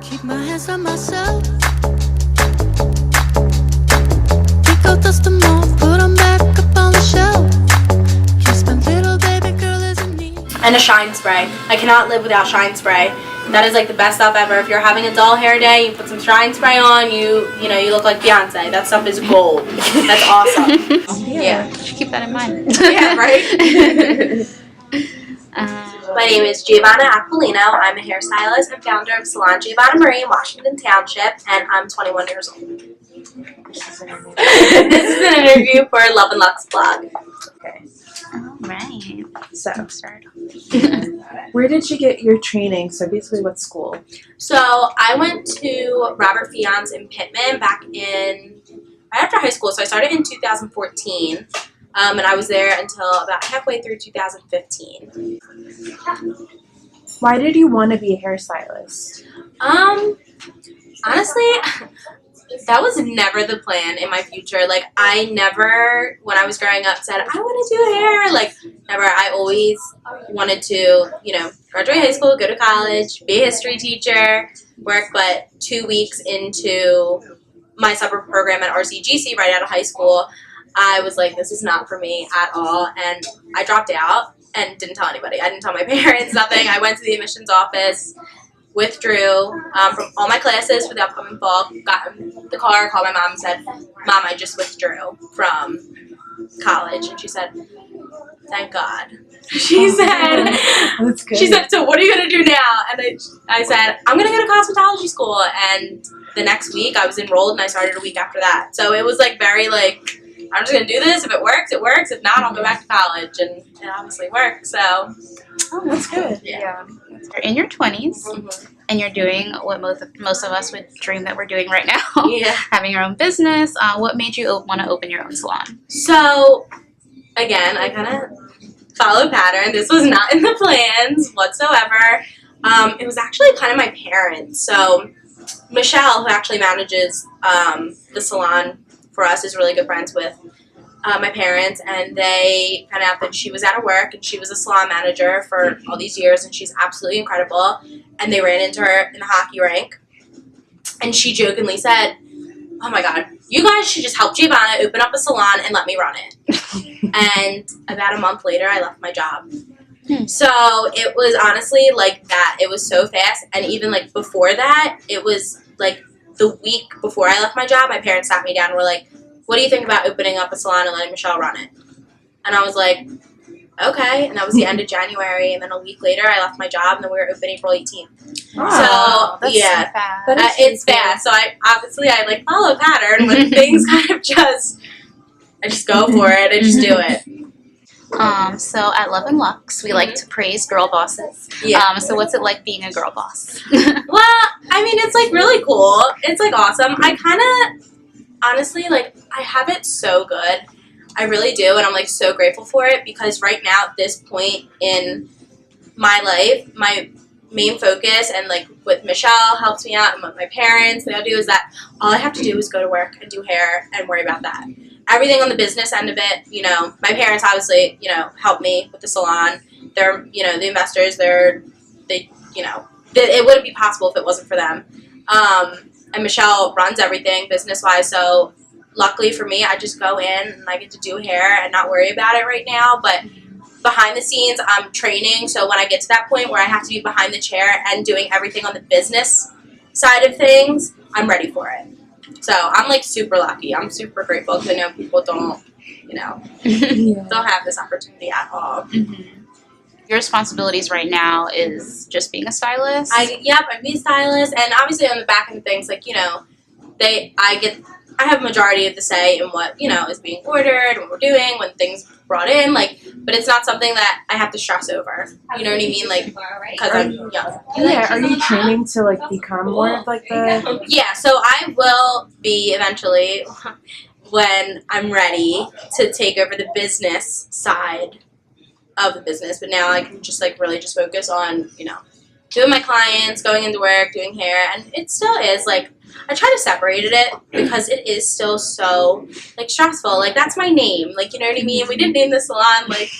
Keep my hands on myself. Pick out dust them all, put them back up on the shelf. Kiss my little baby girl is in need. And a shine spray. I cannot live without shine spray. That is like the best stuff ever. If you're having a dull hair day, you put some shine spray on, you look like Beyonce. That stuff is gold. That's awesome. Yeah. Keep that in mind. Yeah, right? My name is Giavanna Aquilino. I'm a hairstylist and founder of Salon Giavanna Marie in Washington Township, and I'm 21 years old. This is an interview for Love Luxe blog. Okay. All right. So, Start. where did you get your training? So basically, what school? So I went to Robert Fion's in Pittman right after high school. So I started in 2014. And I was there until about halfway through 2015. Why did you want to be a hairstylist? Honestly, that was never the plan in my future. Like, I never, when I was growing up, said, I want to do hair. Like, never. I always wanted to, graduate high school, go to college, be a history teacher, work. But 2 weeks into my summer program at RCGC right out of high school, I was like, this is not for me at all, and I dropped out and didn't tell anybody. I didn't tell my parents, nothing. I went to the admissions office, withdrew from all my classes for the upcoming fall, got in the car, called my mom and said, Mom, I just withdrew from college. And she said, thank God. She said, That's good. She said, so what are you going to do now? And I said, I'm going to go to cosmetology school. And the next week I was enrolled, and I started a week after that. So it was like very like, I'm just going to do this. If it works, it works. If not, I'll go back to college. And it obviously worked. So, Oh, that's good. yeah. You're in your 20s, and you're doing what most of us would dream that we're doing right now. Yeah. Having your own business. What made you want to open your own salon? So, again, I kind of followed pattern. This was not in the plans whatsoever. It was actually kind of my parents. So, Michelle, who actually manages the salon for us, is really good friends with my parents, and they found out that she was out of work and she was a salon manager for all these years, and she's absolutely incredible. And they ran into her in the hockey rink, and she jokingly said, oh my God, you guys should just help Giavanna open up a salon and let me run it. And about a month later, I left my job. So it was honestly like that. It was so fast. And even like before that, it was like the week before I left my job, my parents sat me down and were like, what do you think about opening up a salon and letting Michelle run it? And I was like, okay. And that was the end of January. And then a week later, I left my job, and then we were open April 18th. Wow, So, yeah. So fast. It's fast. So I like follow a pattern when things kind of I just go for it. I just do it. So at Love Luxe, we like to praise girl bosses. Yeah. So what's it like being a girl boss? Well, I mean, it's like really cool. It's like awesome. I kind of, honestly, like, I have it so good. I really do, and I'm like so grateful for it, because right now at this point in my life, my main focus, and like with Michelle helps me out, and with my parents, they all do, is that all I have to do is go to work and do hair and worry about that. Everything on the business end of it, my parents obviously, help me with the salon. They're, the investors, it wouldn't be possible if it wasn't for them. And Michelle runs everything business-wise, so luckily for me, I just go in and I get to do hair and not worry about it right now. But behind the scenes, I'm training, so when I get to that point where I have to be behind the chair and doing everything on the business side of things, I'm ready for it. So I'm like super lucky. I'm super grateful, because I know people don't have this opportunity at all. Your responsibilities right now is just being a stylist? I'm being a stylist, and obviously on the back end of things, like, I have a majority of the say in what, is being ordered, what we're doing, when things brought in, like, but it's not something that I have to stress over. You know what I mean? Like, because I'm young. Yeah, are you training to, like, become more of, like, the... Yeah, so I will be eventually, when I'm ready, to take over the business side of the business, but now I can just, like, really just focus on, doing my clients, going into work, doing hair, and it still is, like, I try to separate it because it is still so, like, stressful. Like, that's my name. Like, you know what I mean? We didn't name the salon, like,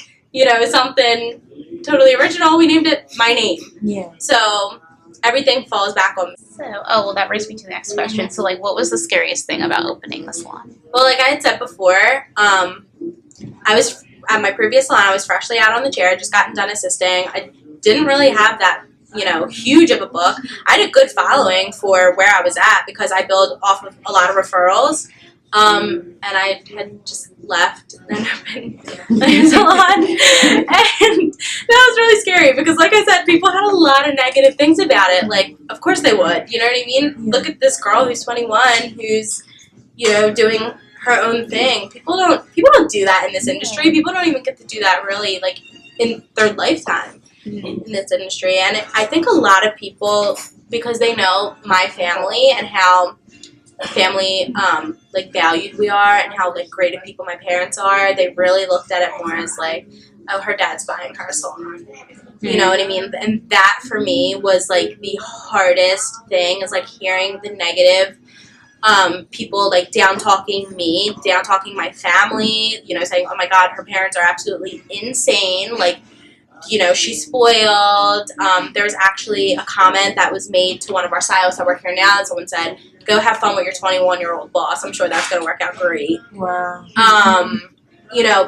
something totally original. We named it my name. Yeah. So everything falls back on me. So, that brings me to the next question. So, like, what was the scariest thing about opening the salon? Well, like I had said before, I was at my previous salon. I was freshly out on the chair, just gotten done assisting. I didn't really have that, huge of a book. I had a good following for where I was at because I build off of a lot of referrals. And I had just left and opened a salon, and that was really scary because, like I said, people had a lot of negative things about it. Like, of course they would. You know what I mean? Yeah. Look at this girl who's 21, who's, doing her own thing. People don't do that in this industry. People don't even get to do that really, like, in their lifetime in this industry. And I think a lot of people, because they know my family and how family valued we are and how like great of people my parents are, they really looked at it more as like, oh, her dad's buying her a salon. You know what I mean? And that for me was like the hardest thing, is like hearing the negative people like down talking me, down talking my family, saying, oh my god, her parents are absolutely insane, like, she's spoiled. There was actually a comment that was made to one of our stylists that work here now, and someone said, go have fun with your 21-year-old boss. I'm sure that's going to work out great. Wow.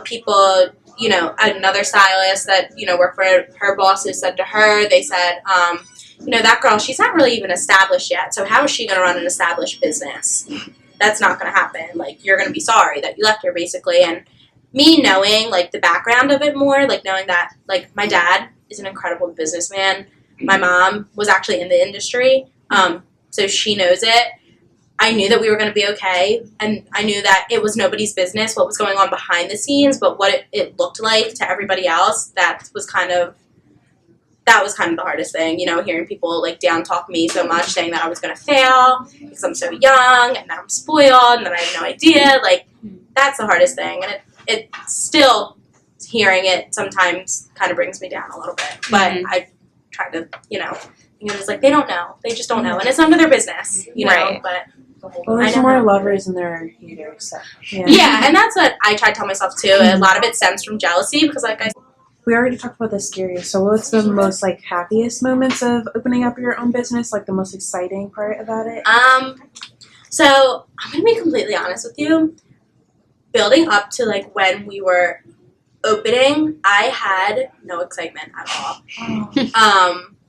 People, another stylist that, worked for her bosses said to her, they said, that girl, she's not really even established yet, so how is she going to run an established business? That's not going to happen. Like, you're going to be sorry that you left her, basically. And me knowing, like, the background of it more, like, knowing that, like, my dad is an incredible businessman. My mom was actually in the industry, so she knows it. I knew that we were going to be okay, and I knew that it was nobody's business what was going on behind the scenes, but what it looked like to everybody else, that was kind of the hardest thing, hearing people, like, down talk me so much, saying that I was going to fail because I'm so young, and that I'm spoiled, and that I have no idea. Like, that's the hardest thing, and it still, hearing it sometimes kind of brings me down a little bit. But I try to, it's like, they don't know. They just don't know. And it's none of their business, Right. But well, there's more lovers than there are haters. So, yeah, and that's what I try to tell myself, too. A lot of it stems from jealousy because, like I said, we already talked about the scariest. So what's the most, like, happiest moments of opening up your own business? Like, the most exciting part about it? So I'm going to be completely honest with you. Building up to, like, when we were opening, I had no excitement at all.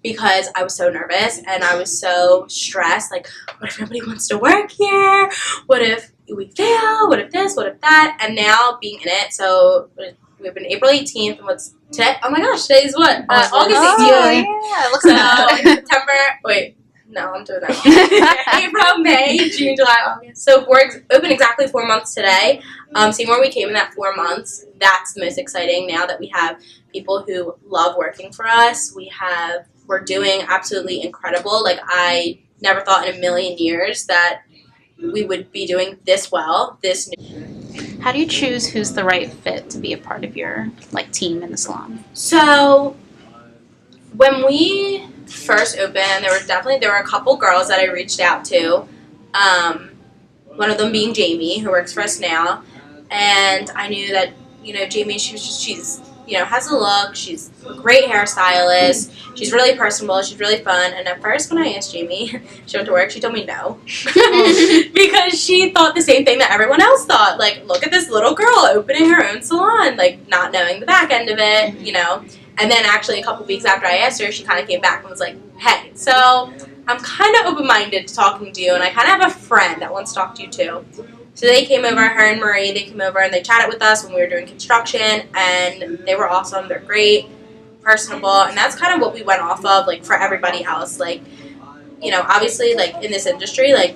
Because I was so nervous and I was so stressed. Like, what if nobody wants to work here? What if we fail? What if this? What if that? And now being in it, so we've been April 18th, and what's today? Oh my gosh, today is what? August 18th. Yeah, it looks like September, wait. No, I'm doing that. April, May, June, July, August. So we're open exactly 4 months today. Seeing where we came in that 4 months, that's the most exciting now that we have people who love working for us. We're doing absolutely incredible. Like, I never thought in a million years that we would be doing this well, this new. How do you choose who's the right fit to be a part of your, like, team in the salon? So when we first opened, there were a couple girls that I reached out to. One of them being Jamie, who works for us now, and I knew that Jamie, she's has a look. She's a great hairstylist. She's really personable. She's really fun. And at first, when I asked Jamie, she went to work, she told me no. Because she thought the same thing that everyone else thought. Like, look at this little girl opening her own salon, like, not knowing the back end of it, And then actually a couple weeks after I asked her, she kind of came back and was like, hey, so I'm kind of open-minded to talking to you, and I kind of have a friend that wants to talk to you too. So they came over, her and Marie, they came over and they chatted with us when we were doing construction, and they were awesome. They're great, personable, and that's kind of what we went off of, like, for everybody else. Like, obviously, like, in this industry, like,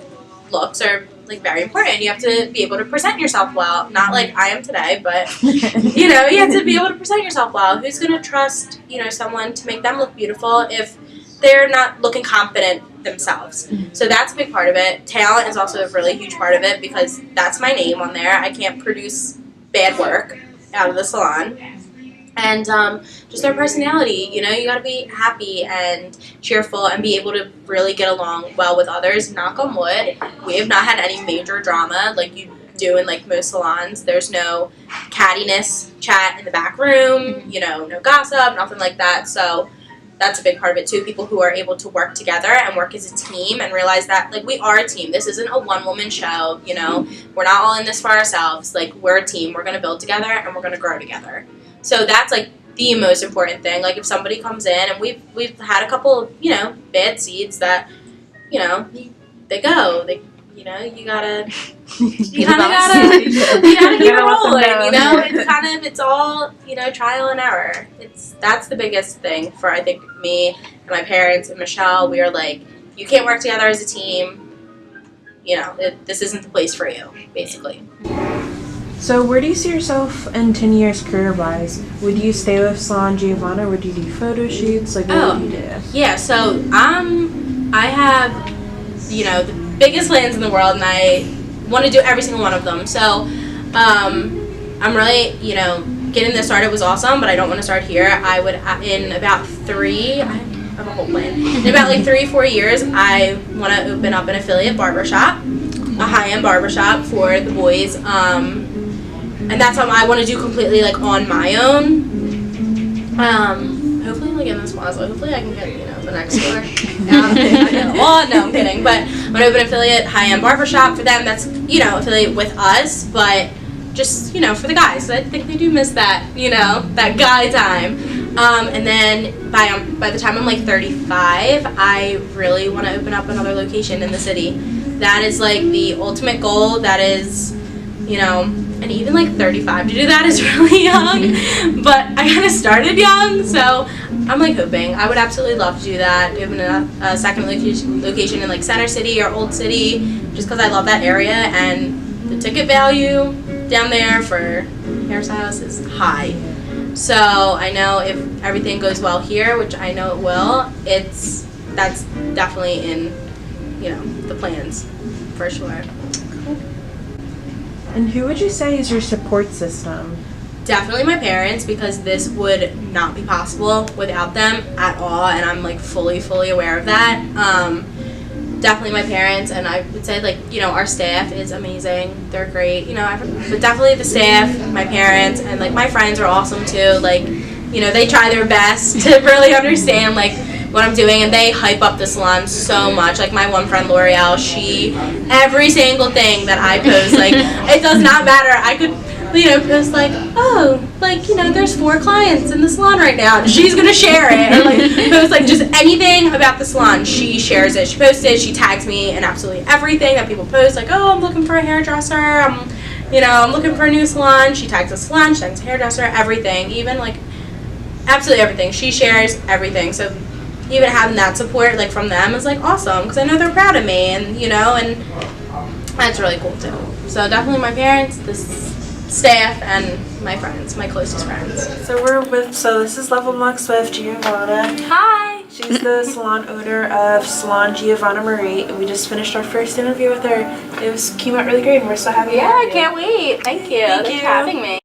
looks are, like, very important. You have to be able to present yourself well. Not like I am today, but, you have to be able to present yourself well. Who's going to trust, someone to make them look beautiful if they're not looking confident themselves? So that's a big part of it. Talent is also a really huge part of it because that's my name on there. I can't produce bad work out of the salon. And just their personality, you got to be happy and cheerful and be able to really get along well with others. Knock on wood, we have not had any major drama like you do in, like, most salons. There's no cattiness chat in the back room, no gossip, nothing like that. So that's a big part of it too. People who are able to work together and work as a team and realize that, like, we are a team. This isn't a one-woman show, you know. We're not all in this for ourselves. Like, we're a team. We're going to build together and we're going to grow together. So that's, like, the most important thing. Like, if somebody comes in, and we've had a couple, you know, bad seeds that, you know, they go. You know, you gotta keep it rolling, you know? It's all, you know, trial and error. That's the biggest thing for, I think, me and my parents and Michelle. We are like, you can't work together as a team, you know, this isn't the place for you, basically. So where do you see yourself in 10 years career-wise? Would you stay with Salon Giavanna? Would you do photo shoots? Like, what would you do? Yeah, so I have, you know, the biggest plans in the world, and I want to do every single one of them. So I'm really, you know, getting this started was awesome, but I don't want to start here. I would, in about I have a whole plan. In about like 3-4 years, I want to open up an affiliate barbershop, a high-end barbershop for the boys. And that's something I want to do completely, like, on my own. Hopefully, like, in this plaza. Hopefully I can get, you know, the next door. Well, no, I'm kidding. But I'm going to open an affiliate high-end barbershop for them. That's, you know, affiliate with us, but just, you know, for the guys. I think they do miss that, you know, that guy time. And then by the time I'm, like, 35, I really want to open up another location in the city. That is, like, the ultimate goal. That is, you know, and even like 35 to do that is really young, but I kind of started young, so I'm like hoping. I would absolutely love to do that, open a second location in like Center City or Old City, just because I love that area, and the ticket value down there for hairstylists is high. So I know if everything goes well here, which I know it will, that's definitely in, you know, the plans for sure. And who would you say is your support system? Definitely my parents, because this would not be possible without them at all, and I'm like fully aware of that. Definitely my parents, and I would say, like, you know, our staff is amazing. They're great, you know, but definitely the staff, my parents, and like my friends are awesome too. Like, you know, they try their best to really understand like what I'm doing, and they hype up the salon so much. Like my one friend L'Oreal, every single thing that I post, like, it does not matter. I could, you know, post like, oh, like, you know, there's 4 clients in the salon right now, and she's gonna share it, or like post like just anything about the salon. She shares it. She posts it. She tags me in absolutely everything that people post. Like, oh, I'm looking for a hairdresser. I'm looking for a new salon. She tags the salon. She tags the hairdresser. Everything, even like absolutely everything. She shares everything. So even having that support, like, from them is, like, awesome, because I know they're proud of me, and, you know, and that's really cool, too. So definitely my parents, the staff, and my friends, my closest friends. So this is Love Luxe with Giavanna. Hi! She's the salon owner of Salon Giavanna Marie, and we just finished our first interview with her. It came out really great, and we're so happy to have you. I can't wait. Thank you. Thanks for having me.